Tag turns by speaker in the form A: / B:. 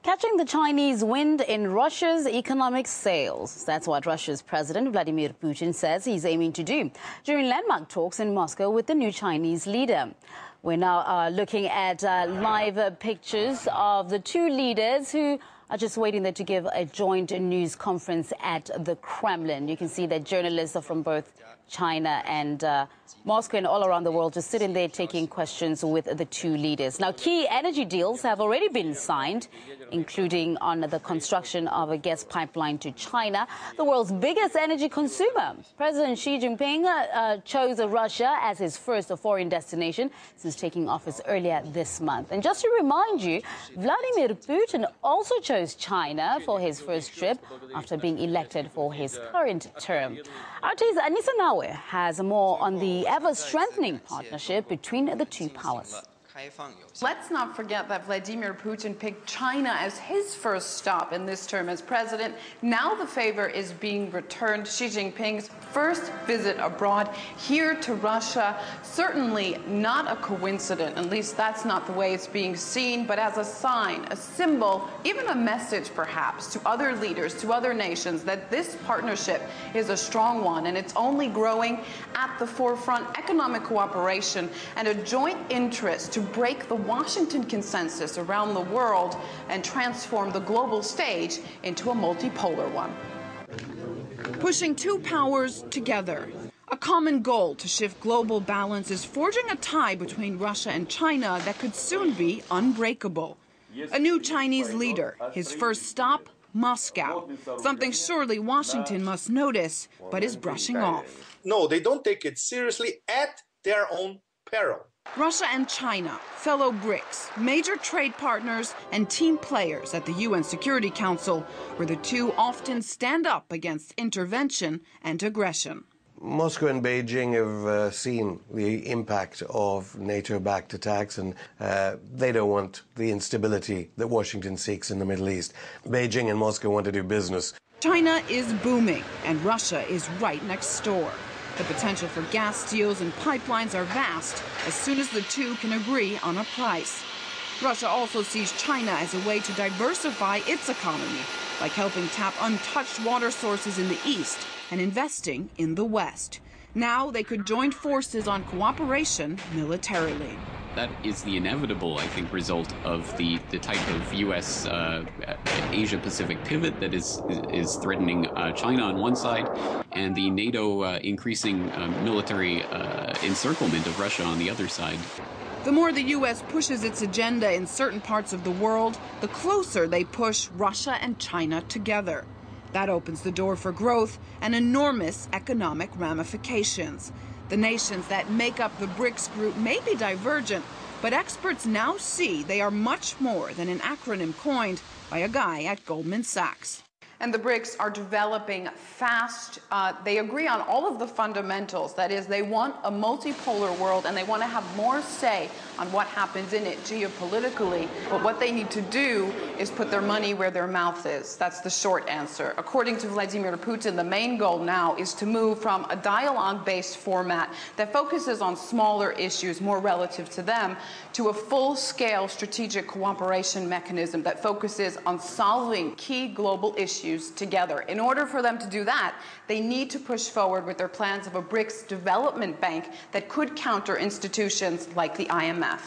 A: Catching the Chinese wind in Russia's economic sails. That's what Russia's President Vladimir Putin says he's aiming to do during landmark talks in Moscow with the new Chinese leader. We're now looking at live pictures of the two leaders who are just waiting there to give a joint news conference at the Kremlin. You can see that journalists are from both China and Moscow and all around the world just sitting there taking questions with the two leaders. Now, key energy deals have already been signed, including on the construction of a gas pipeline to China, the world's biggest energy consumer. President Xi Jinping chose Russia as his first foreign destination since taking office earlier this month. And just to remind you, Vladimir Putin also chose China for his first trip after being elected for his current term. RT's Anissa Nawe has more on the ever-strengthening partnership between the two powers.
B: Let's not forget that Vladimir Putin picked China as his first stop in this term as president. Now the favor is being returned. Xi Jinping's first visit abroad here to Russia. Certainly not a coincidence, at least that's not the way it's being seen, but as a sign, a symbol, even a message perhaps to other leaders, to other nations, that this partnership is a strong one and it's only growing at the forefront. Economic cooperation and a joint interest to break the Washington consensus around the world and transform the global stage into a multipolar one. Pushing two powers together. A common goal to shift global balance is forging a tie between Russia and China that could soon be unbreakable. A new Chinese leader, his first stop, Moscow. Something surely Washington must notice, but is brushing off.
C: No, they don't take it seriously at their own peril.
B: Russia and China, fellow BRICS, major trade partners and team players at the UN Security Council, where the two often stand up against intervention and aggression.
D: Moscow and Beijing have seen the impact of NATO-backed attacks, and they don't want the instability that Washington seeks in the Middle East. Beijing and Moscow want to do business.
B: China is booming, and Russia is right next door. The potential for gas deals and pipelines are vast as soon as the two can agree on a price. Russia also sees China as a way to diversify its economy, like helping tap untouched water sources in the east and investing in the west. Now they could join forces on cooperation militarily.
E: That is the inevitable, I think, result of the type of U.S. Asia-Pacific pivot that is threatening China on one side, and the NATO increasing military encirclement of Russia on the other side.
B: The more the U.S. pushes its agenda in certain parts of the world, the closer they push Russia and China together. That opens the door for growth and enormous economic ramifications. The nations that make up the BRICS group may be divergent, but experts now see they are much more than an acronym coined by a guy at Goldman Sachs. And the BRICS are developing fast. They agree on all of the fundamentals. That is, they want a multipolar world and they want to have more say on what happens in it geopolitically. But what they need to do is put their money where their mouth is. That's the short answer. According to Vladimir Putin, the main goal now is to move from a dialogue-based format that focuses on smaller issues, more relative to them, to a full-scale strategic cooperation mechanism that focuses on solving key global issues together. In order for them to do that, they need to push forward with their plans of a BRICS development bank that could counter institutions like the IMF.